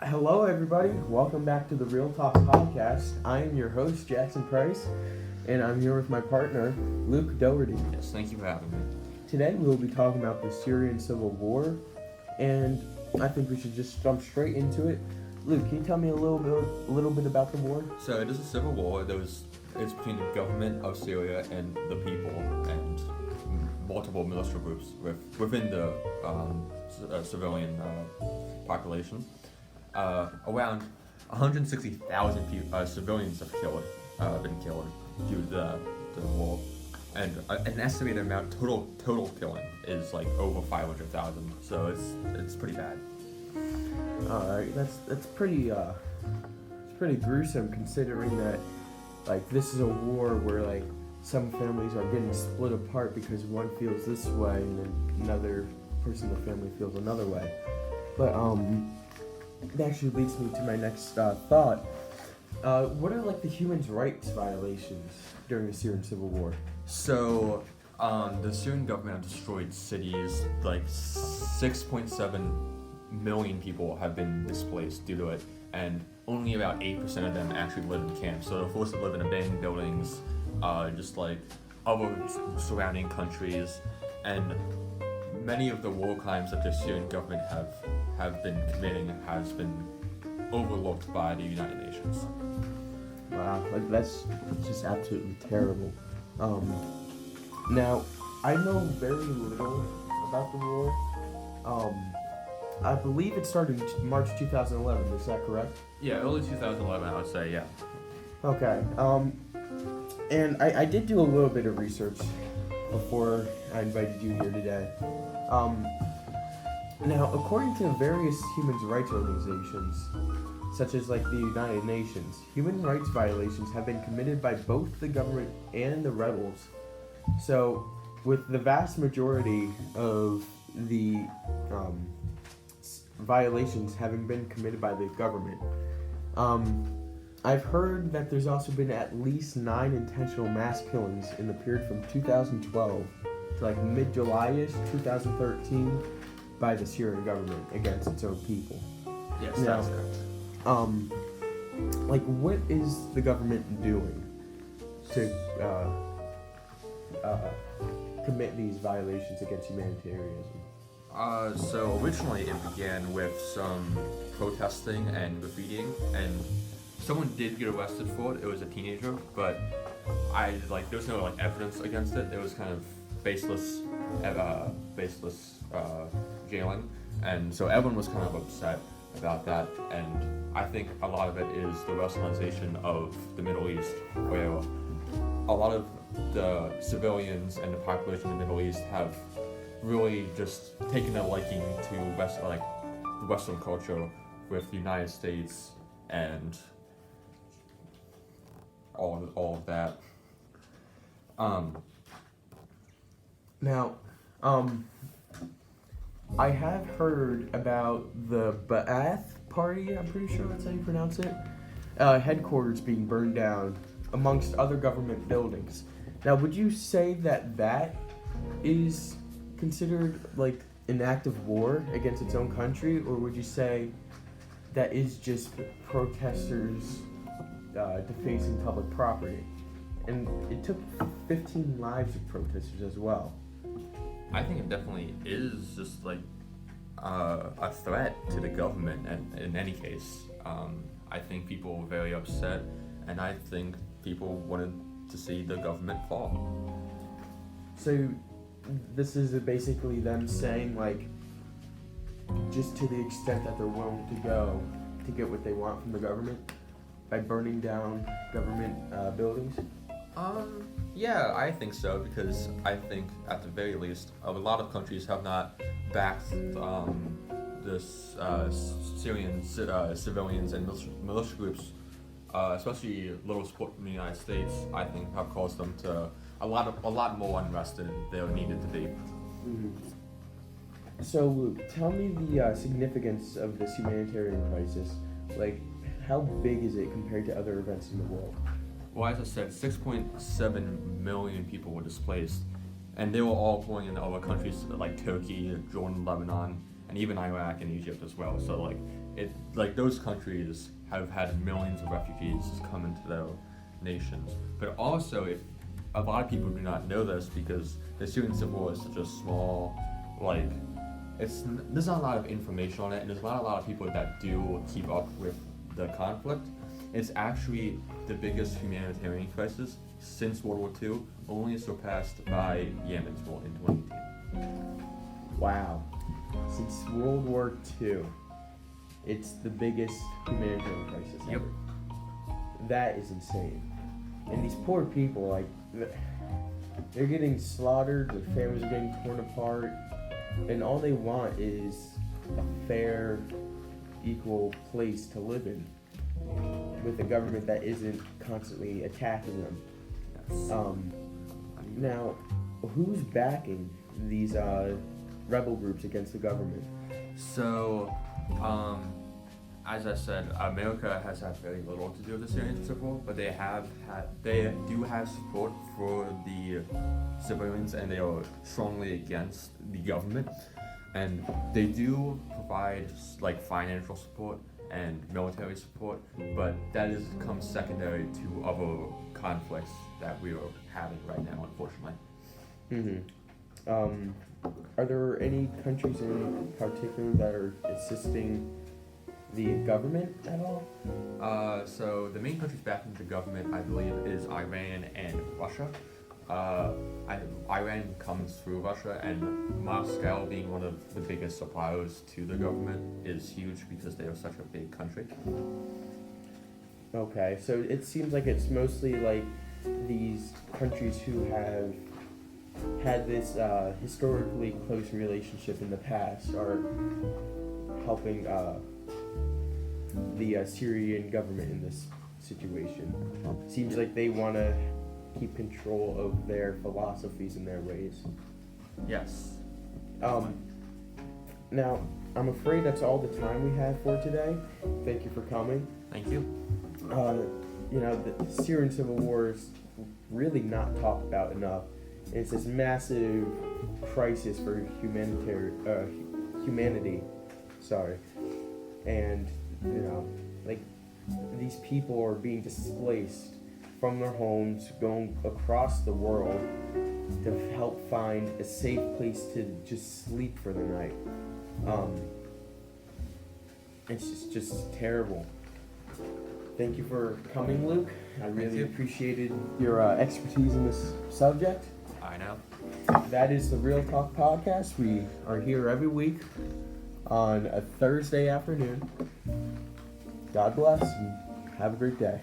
Hello, everybody. Welcome back to the Real Talk podcast. I am your host, Jackson Price, and I'm here with my partner, Luke Doherty. Yes, thank you for having me. Today, we'll be talking about the Syrian civil war, and I think we should just jump straight into it. Luke, can you tell me a little bit about the war? So it is a civil war. It's between the government of Syria and the people, and multiple militia groups within the civilian population. Around 160,000 civilians have been killed due to the war, and an estimated amount total killing is like over 500,000. So it's pretty bad. Alright, that's pretty it's pretty gruesome considering that like this is a war where like some families are getting split apart because one feels this way and then another person in the family feels another way. But it actually leads me to my next thought. What are like the human rights violations during the Syrian civil war? So the Syrian government have destroyed cities. Like 6.7 million people have been displaced due to it, and only about 8% of them actually live in camps. So they're forced to live in abandoned buildings, just like other surrounding countries, and many of the war crimes that the Syrian government have been committing has been overlooked by the United Nations. Wow, like that's just absolutely terrible. Now, I know very little about the war. I believe it started in March 2011, is that correct? Yeah, early 2011, I would say, yeah. Okay, and I did do a little bit of research before I invited you here today. Now, according to various human rights organizations, such as like the United Nations, human rights violations have been committed by both the government and the rebels. So, with the vast majority of the violations having been committed by the government, I've heard that there's also been at least 9 intentional mass killings in the period from 2012 to like mid-July-ish 2013 by the Syrian government against its own people. Yes, Now, that's correct. Like what is the government doing to commit these violations against humanitarianism? So originally it began with some protesting and graffitiing, and someone did get arrested for it. It was a teenager, but there was no evidence against it. It was kind of baseless jailing, and so everyone was kind of upset about that. And I think a lot of it is the Westernization of the Middle East, where a lot of the civilians and the population in the Middle East have really just taken a liking to the Western culture with the United States and all of that. Now, I have heard about the Ba'ath Party, I'm pretty sure that's how you pronounce it, headquarters being burned down amongst other government buildings. Now, would you say that is considered like an act of war against its own country, or would you say that is just protesters defacing public property? And it took 15 lives of protesters as well. I think it definitely is just a threat to the government, and in any case, I think people were very upset, and I think people wanted to see the government fall. So this is basically them saying like, just to the extent that they're willing to go to get what they want from the government by burning down government buildings? Yeah, I think so, because I think at the very least, a lot of countries have not backed this Syrian civilians and militia groups, especially little support from the United States. I think have caused them to a lot more unrest than they needed to be. Mm-hmm. So Luke, tell me the significance of this humanitarian crisis. Like, how big is it compared to other events in the world? Well, as I said, 6.7 million people were displaced, and they were all going into other countries like Turkey, Jordan, Lebanon, and even Iraq and Egypt as well. So those countries have had millions of refugees come into their nations. But also, if a lot of people do not know this because the Syrian civil war is such a small, there's not a lot of information on it, and there's not a lot of people that do keep up with the conflict. It's actually the biggest humanitarian crisis since World War II, only surpassed by Yemen's war in 2018. Wow. Since World War II, it's the biggest humanitarian crisis Yep. ever. That is insane. And these poor people, like, they're getting slaughtered, their families are getting torn apart, and all they want is a fair, equal place to live in with a government that isn't constantly attacking them. Yes. Now, who's backing these rebel groups against the government? So, as I said, America has had very little to do with the Syrian civil war, but they do have support for the civilians, and they are strongly against the government. And they do provide financial support and military support, but that comes secondary to other conflicts that we are having right now, unfortunately. Are there any countries in particular that are assisting the government at all? So the main countries backing the government, I believe, is Iran and Russia. Iran comes through Russia, and Moscow, being one of the biggest suppliers to the government, is huge because they are such a big country. Okay, so it seems like it's mostly like these countries who have had this historically close relationship in the past are helping the Syrian government in this situation. Seems like they want to keep control of their philosophies and their ways. Yes. Now, I'm afraid that's all the time we have for today. Thank you for coming. Thank you. The Syrian civil war is really not talked about enough. It's this massive crisis for humanity. Sorry. And, these people are being displaced from their homes, going across the world to help find a safe place to just sleep for the night. It's just terrible. Thank you for coming, Luke. I really appreciated your expertise in this subject. I know. That is the Real Talk Podcast. We are here every week on a Thursday afternoon. God bless and have a great day.